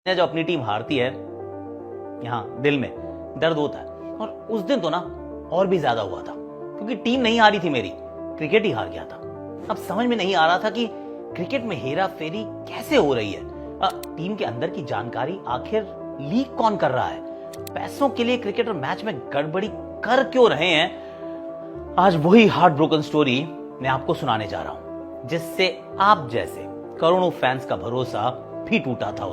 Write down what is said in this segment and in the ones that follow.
जो अपनी टीम हारती है, यहाँ दिल में दर्द होता है। और उस दिन तो ना और भी ज्यादा हुआ था, क्योंकि टीम नहीं हारी थी मेरी, क्रिकेट ही हार गया था। अब समझ में नहीं आ रहा था कि क्रिकेट में हेरा फेरी कैसे हो रही है। टीम के अंदर की जानकारी आखिर लीक कौन कर रहा है, पैसों के लिए क्रिकेटर मैच में गड़बड़ी कर क्यों रहे हैं। आज वही हार्ट ब्रोकन स्टोरी मैं आपको सुनाने जा रहा हूं, जिससे आप जैसे करोड़ों फैंस का भरोसा भी टूटा था।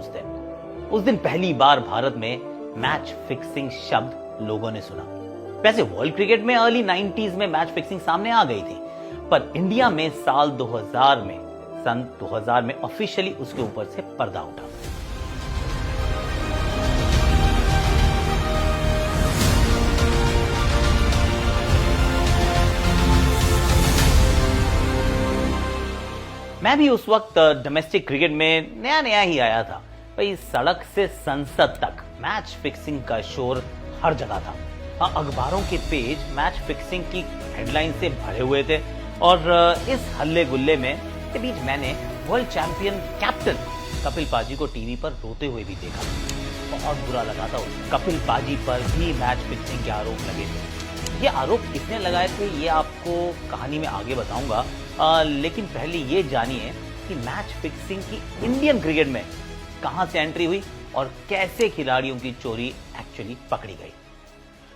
उस दिन पहली बार भारत में मैच फिक्सिंग शब्द लोगों ने सुना। वैसे वर्ल्ड क्रिकेट में अर्ली 90s में मैच फिक्सिंग सामने आ गई थी, पर इंडिया में सन 2000 में ऑफिशियली उसके ऊपर से पर्दा उठा। मैं भी उस वक्त डोमेस्टिक क्रिकेट में नया नया ही आया था। भाई, सड़क से संसद तक मैच फिक्सिंग का शोर हर जगह था। अखबारों के पेज मैच फिक्सिंग की हेडलाइन से भरे हुए थे, और इस हल्ले गुल्ले में के बीच मैंने वर्ल्ड चैंपियन कैप्टन कपिल पाजी को टीवी पर रोते हुए भी देखा। बहुत बुरा लगा था उसे। कपिल पाजी पर भी मैच फिक्सिंग के आरोप लगे थे। ये आरोप किसने लगाए थे ये आपको कहानी में आगे बताऊंगा, लेकिन पहले ये जानिए कि मैच फिक्सिंग की इंडियन क्रिकेट में कहां से एंट्री हुई और कैसे खिलाड़ियों की चोरी एक्चुअली पकड़ी गई।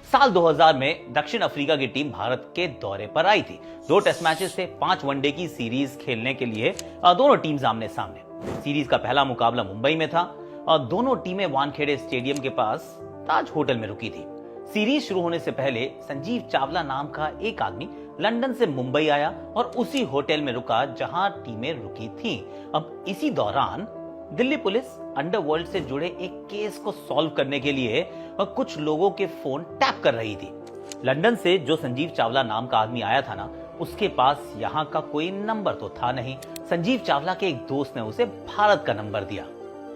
साल 2000 में दक्षिण अफ्रीका की टीम भारत के दौरे पर आई थी। 2 टेस्ट मैचेस से 5 वनडे की सीरीज खेलने के लिए दोनों टीम आमने सामने। सीरीज का पहला मुकाबला मुंबई में था और दोनों टीमें वानखेड़े स्टेडियम के पास ताज होटल में रुकी थी। सीरीज शुरू होने से पहले संजीव चावला नाम का एक आदमी लंदन से मुंबई आया और उसी होटल में रुका जहां टीमें रुकी थीं। अब इसी दौरान दिल्ली पुलिस अंडरवर्ल्ड से जुड़े एक केस को सॉल्व करने के लिए कुछ लोगों के फोन टैप कर रही थी। लंदन से जो संजीव चावला नाम का आदमी आया था ना, उसके पास यहाँ का कोई नंबर तो था नहीं। संजीव चावला के एक दोस्त ने उसे भारत का नंबर दिया।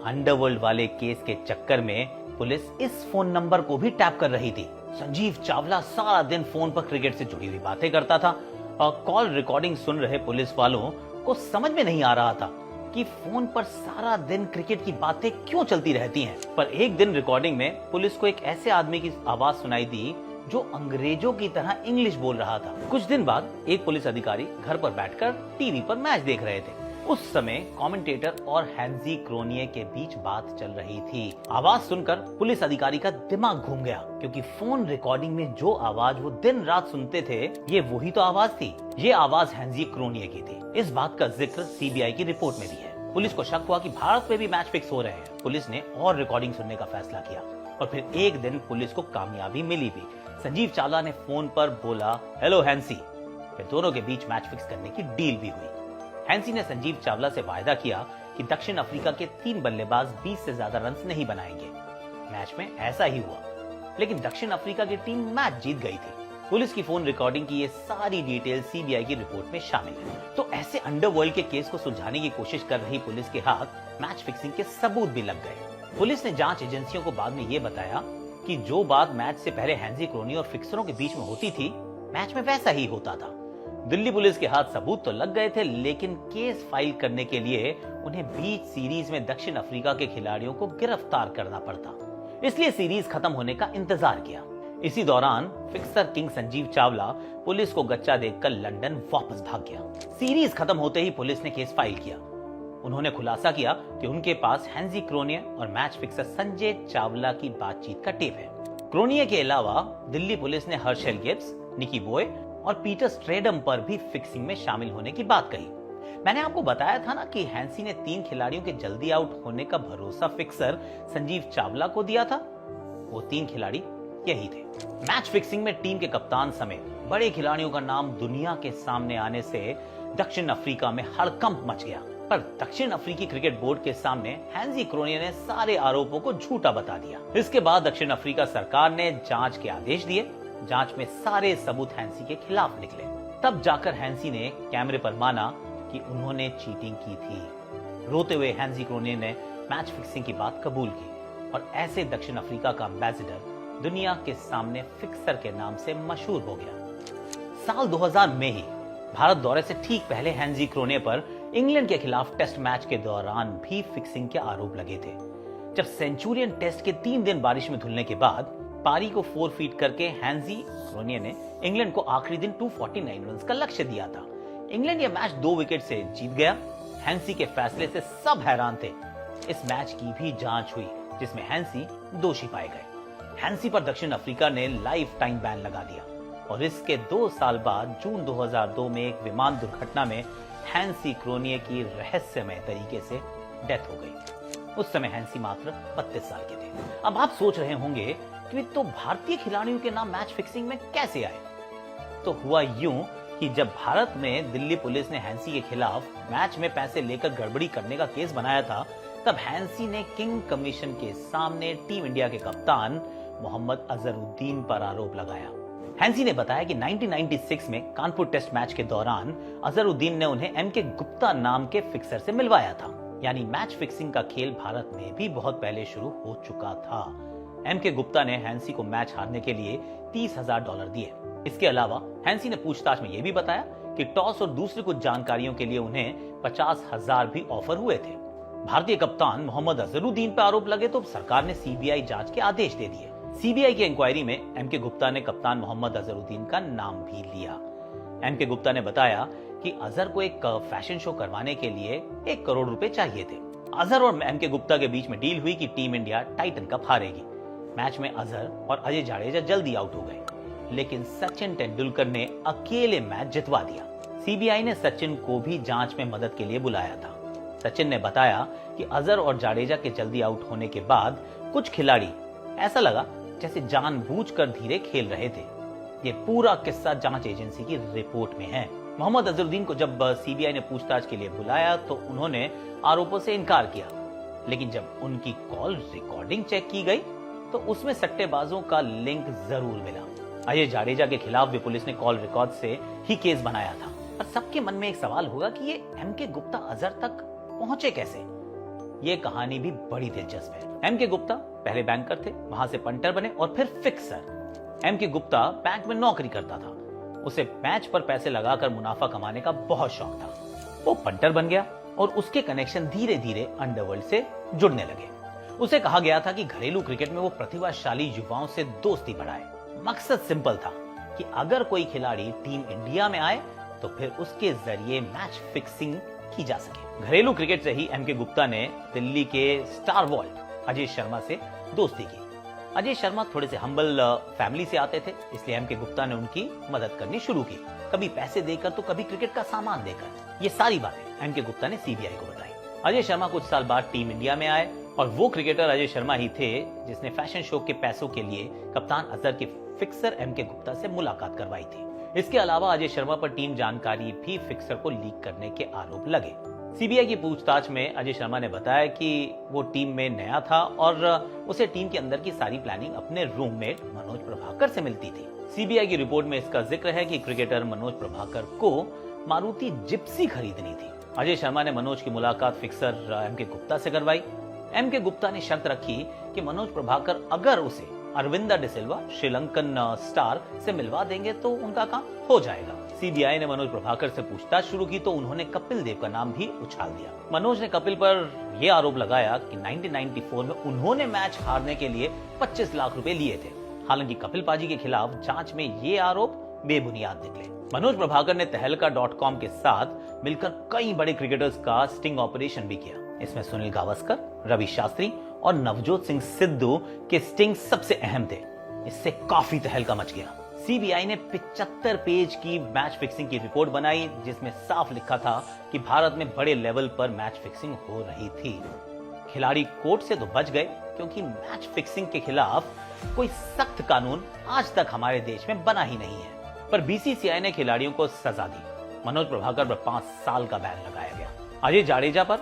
अंडरवर्ल्ड वाले केस के चक्कर में पुलिस इस फोन नंबर को भी टैप कर रही थी। संजीव चावला सारा दिन फोन पर क्रिकेट से जुड़ी हुई बातें करता था और कॉल रिकॉर्डिंग सुन रहे पुलिस वालों को समझ में नहीं आ रहा था कि फोन पर सारा दिन क्रिकेट की बातें क्यों चलती रहती हैं। पर एक दिन रिकॉर्डिंग में पुलिस को एक ऐसे आदमी की आवाज सुनाई दी जो अंग्रेजों की तरह इंग्लिश बोल रहा था। कुछ दिन बाद एक पुलिस अधिकारी घर पर बैठकर टीवी पर मैच देख रहे थे। उस समय कमेंटेटर और हैंजी क्रोनिये के बीच बात चल रही थी। आवाज सुनकर पुलिस अधिकारी का दिमाग घूम गया, क्योंकि फोन रिकॉर्डिंग में जो आवाज वो दिन रात सुनते थे, ये वही तो आवाज थी। ये आवाज हैंजी क्रोनिये की थी। इस बात का जिक्र सीबीआई की रिपोर्ट में भी है। पुलिस को शक हुआ कि भारत में भी मैच फिक्स हो रहे हैं। पुलिस ने और रिकॉर्डिंग सुनने का फैसला किया और फिर एक दिन पुलिस को कामयाबी मिली भी। संजीव चावला ने फोन पर बोला, हेलो हैंसी। फिर दोनों के बीच मैच फिक्स करने की डील भी हुई। हैंसी ने संजीव चावला से वायदा किया कि दक्षिण अफ्रीका के 3 बल्लेबाज 20 से ज्यादा रन नहीं बनाएंगे। मैच में ऐसा ही हुआ, लेकिन दक्षिण अफ्रीका की टीम मैच जीत गई थी। पुलिस की फोन रिकॉर्डिंग की ये सारी डिटेल सीबीआई की रिपोर्ट में शामिल है। तो ऐसे अंडरवर्ल्ड के केस को सुलझाने की कोशिश कर रही पुलिस के हाथ मैच फिक्सिंग के सबूत भी लग गए। पुलिस ने जांच एजेंसियों को बाद में ये बताया कि जो बात मैच से पहले हैंजी क्रोनी और फिक्सरों के बीच में होती थी, मैच में वैसा ही होता था। दिल्ली पुलिस के हाथ सबूत तो लग गए थे, लेकिन केस फाइल करने के लिए उन्हें बीच सीरीज में दक्षिण अफ्रीका के खिलाड़ियों को गिरफ्तार करना पड़ता, इसलिए सीरीज खत्म होने का इंतजार किया। इसी दौरान fixer king Sanjeev Chawla police को गच्चा देकर लंदन वापस भाग गया। सीरीज खत्म होते ही पुलिस ने केस फाइल किया। उन्होंने खुलासा किया कि उनके पास हैंजी क्रोनिये और मैच फिक्सर संजय चावला की बातचीत का टेप है। क्रोनिये के अलावा दिल्ली पुलिस ने हर्शल गिब्स, निकी बॉय और पीटर स्ट्रेडम पर भी फिक्सिंग में शामिल होने की बात कही। मैंने आपको बताया था ना कि हैंसी ने 3 खिलाड़ियों के जल्दी आउट होने का भरोसा फिक्सर संजीव चावला को दिया था। वो 3 खिलाड़ी यही थे। मैच फिक्सिंग में टीम के कप्तान समेत बड़े खिलाड़ियों का नाम दुनिया के सामने आने से दक्षिण अफ्रीका में हड़कंप मच गया। पर दक्षिण अफ्रीकी क्रिकेट बोर्ड के सामने हैंजी क्रोनिये ने सारे आरोपों को झूठा बता दिया। इसके बाद दक्षिण अफ्रीका सरकार ने जांच के आदेश दिए। जांच में सारे सबूत हैंसी के खिलाफ निकले। तब जाकर हैंसी ने कैमरे पर माना कि उन्होंने चीटिंग की थी। रोते हुए हैंजी क्रोनिये ने मैच फिक्सिंग की बात कबूल की और ऐसे दक्षिण अफ्रीका का एम्बेसडर दुनिया के सामने फिक्सर के नाम से मशहूर हो गया। साल 2000 में ही भारत दौरे से ठीक पहले हैंजी क्रोनिये पर इंग्लैंड के खिलाफ टेस्ट मैच के दौरान भी फिक्सिंग के आरोप लगे थे। जब सेंचुरियन टेस्ट के 3 दिन बारिश में धुलने के बाद पारी को 4 फीट करके हैंसी क्रोनिये ने इंग्लैंड को आखिरी दिन 249 रन का लक्ष्य दिया था। इंग्लैंड यह मैच 2 विकेट से जीत गया। हैंसी के फैसले से सब हैरान थे। इस मैच की भी जांच हुई जिसमें हैंसी दोषी पाए गए। हैंसी पर दक्षिण अफ्रीका ने लाइफ टाइम बैन लगा दिया और इसके 2 साल बाद जून 2002 में एक विमान दुर्घटना में हैंसी क्रोनिये की रहस्यमय तरीके से डेथ हो गई। उस समय हैंसी मात्र 32 साल के थे। अब आप सोच रहे होंगे कि तो भारतीय खिलाड़ियों के नाम मैच फिक्सिंग में कैसे आए? तो हुआ यूं कि जब भारत में दिल्ली पुलिस ने हैंसी के खिलाफ मैच में पैसे लेकर गड़बड़ी करने का केस बनाया था, तब हैंसी ने किंग कमीशन के सामने टीम इंडिया के कप्तान मोहम्मद अजहरुद्दीन पर आरोप लगाया। हैंसी ने बताया कि 1996 में कानपुर टेस्ट मैच के दौरान अजहरुद्दीन ने उन्हें एम के गुप्ता नाम के फिक्सर से मिलवाया था। यानी मैच फिक्सिंग का खेल भारत में भी बहुत पहले शुरू हो चुका था। एम के गुप्ता ने हैंसी को मैच हारने के लिए $30,000 दिए। इसके अलावा हैंसी ने पूछताछ में यह भी बताया कि टॉस और दूसरी कुछ जानकारियों के लिए उन्हें 50,000 भी ऑफर हुए थे। भारतीय कप्तान मोहम्मद अजहरुद्दीन पर आरोप लगे तो सरकार ने सीबीआई जांच के आदेश दे दिए। सीबीआई की इंक्वायरी में एम के गुप्ता ने कप्तान मोहम्मद अजहरुद्दीन का नाम भी लिया। एम के गुप्ता ने बताया कि अजहर को एक फैशन शो करवाने के लिए 1 करोड़ रुपए चाहिए थे। अजहर और एम के गुप्ता के बीच में डील हुई कि टीम इंडिया टाइटन कप हारेगी। मैच में अजहर और अजय जाडेजा जल्दी आउट हो गए, लेकिन सचिन तेंदुलकर ने अकेले मैच जितवा दिया। सीबीआई ने सचिन को भी जांच में मदद के लिए बुलाया था। सचिन ने बताया कि अजहर और जाडेजा के जल्दी आउट होने के बाद कुछ खिलाड़ी ऐसा लगा जैसे जानबूझकर धीरे खेल रहे थे। ये पूरा किस्सा जांच एजेंसी की रिपोर्ट में है। मोहम्मद अजहरुद्दीन को जब सीबीआई ने पूछताछ के लिए बुलाया तो उन्होंने आरोपों से इनकार किया, लेकिन जब उनकी कॉल रिकॉर्डिंग चेक की गई तो उसमें सट्टेबाजों का लिंक जरूर मिला। अजय जाडेजा के खिलाफ भी पुलिस ने कॉल रिकॉर्ड से ही केस बनाया था। और सबके मन में एक सवाल होगा कि ये एम के गुप्ता अजहर तक पहुंचे कैसे? ये कहानी भी बड़ी दिलचस्प है। एम के गुप्ता पहले बैंकर थे, वहां से पंटर बने और फिर फिक्सर। एम के गुप्ता बैंक में नौकरी करता था। उसे मैच पर पैसे लगाकर मुनाफा कमाने का बहुत शौक था। वो पंटर बन गया और उसके कनेक्शन धीरे धीरे अंडरवर्ल्ड से जुड़ने लगे। उसे कहा गया था कि घरेलू क्रिकेट में वो प्रतिभाशाली युवाओं से दोस्ती बढ़ाए। मकसद सिंपल था कि अगर कोई खिलाड़ी टीम इंडिया में आए तो फिर उसके जरिए मैच फिक्सिंग की जा सके। घरेलू क्रिकेट से ही एम के गुप्ता ने दिल्ली के स्टार वॉल्ट अजय शर्मा से दोस्ती की। अजय शर्मा थोड़े से हम्बल फैमिली से आते थे, इसलिए एम के गुप्ता ने उनकी मदद करनी शुरू की, कभी पैसे देकर तो कभी क्रिकेट का सामान देकर। ये सारी बातें एम के गुप्ता ने सीबीआई को बताई। अजय शर्मा कुछ साल बाद टीम इंडिया में आए और वो क्रिकेटर अजय शर्मा ही थे जिसने फैशन शो के पैसों के लिए कप्तान अजहर के फिक्सर एम के गुप्ता से मुलाकात करवाई थी। इसके अलावा अजय शर्मा पर टीम जानकारी भी फिक्सर को लीक करने के आरोप लगे। सीबीआई की पूछताछ में अजय शर्मा ने बताया कि वो टीम में नया था और उसे टीम के अंदर की सारी प्लानिंग अपने रूममेट मनोज प्रभाकर से मिलती थी। सीबीआई की रिपोर्ट में इसका जिक्र है कि क्रिकेटर मनोज प्रभाकर को मारुति जिप्सी खरीदनी थी। अजय शर्मा ने मनोज की मुलाकात फिक्सर एम के गुप्ता से करवाई। एम के गुप्ता ने शर्त रखी कि मनोज प्रभाकर अगर उसे अरविंदा डिसिल्वा श्रीलंकन स्टार से मिलवा देंगे तो उनका काम हो जाएगा। सीबीआई ने मनोज प्रभाकर से पूछताछ शुरू की तो उन्होंने कपिल देव का नाम भी उछाल दिया। मनोज ने कपिल पर यह आरोप लगाया कि 1994 में उन्होंने मैच हारने के लिए 25 लाख रुपए लिए थे। हालांकि कपिल पाजी के खिलाफ जांच में ये आरोप बेबुनियाद निकले। मनोज प्रभाकर ने तहलका.com के साथ मिलकर कई बड़े क्रिकेटर्स का स्टिंग ऑपरेशन भी किया। इसमें सुनील गावस्कर, रवि शास्त्री और नवजोत सिंह सिद्धू के स्टिंग सबसे अहम थे। इससे काफी तहलका मच गया। सीबीआई ने 75 पेज की मैच फिक्सिंग की रिपोर्ट बनाई जिसमें साफ लिखा था कि भारत में बड़े लेवल पर मैच फिक्सिंग हो रही थी। खिलाड़ी कोर्ट से तो बच गए क्योंकि मैच फिक्सिंग के खिलाफ कोई सख्त कानून आज तक हमारे देश में बना ही नहीं है। पर बीसीसीआई ने खिलाड़ियों को सजा दी। मनोज प्रभाकर पर 5 साल का बैन लगाया गया। अजय जाडेजा पर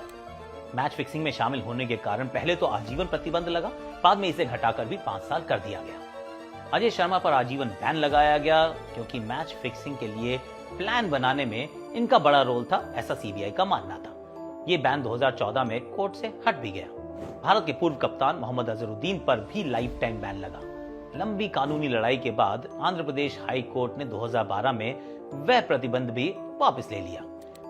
मैच फिक्सिंग में शामिल होने के कारण पहले तो आजीवन प्रतिबंध लगा, बाद में इसे घटाकर भी 5 साल कर दिया गया। अजय शर्मा पर आजीवन बैन लगाया गया क्योंकि मैच फिक्सिंग के लिए प्लान बनाने में इनका बड़ा रोल था, ऐसा सीबीआई का मानना था। यह बैन 2014 में कोर्ट से हट भी गया। भारत के पूर्व कप्तान मोहम्मद अजहरुद्दीन पर भी लाइफ टाइम बैन लगा। लंबी कानूनी लड़ाई के बाद आंध्र प्रदेश हाई कोर्ट ने 2012 में वह प्रतिबंध भी वापस ले लिया।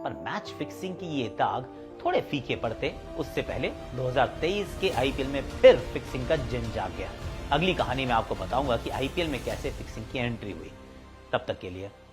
पर मैच फिक्सिंग की ये दाग थोड़े फीके पड़ते उससे पहले 2023 के आईपीएल में फिर फिक्सिंग का जिन जाग गया। अगली कहानी में आपको बताऊंगा कि आईपीएल में कैसे फिक्सिंग की एंट्री हुई। तब तक के लिए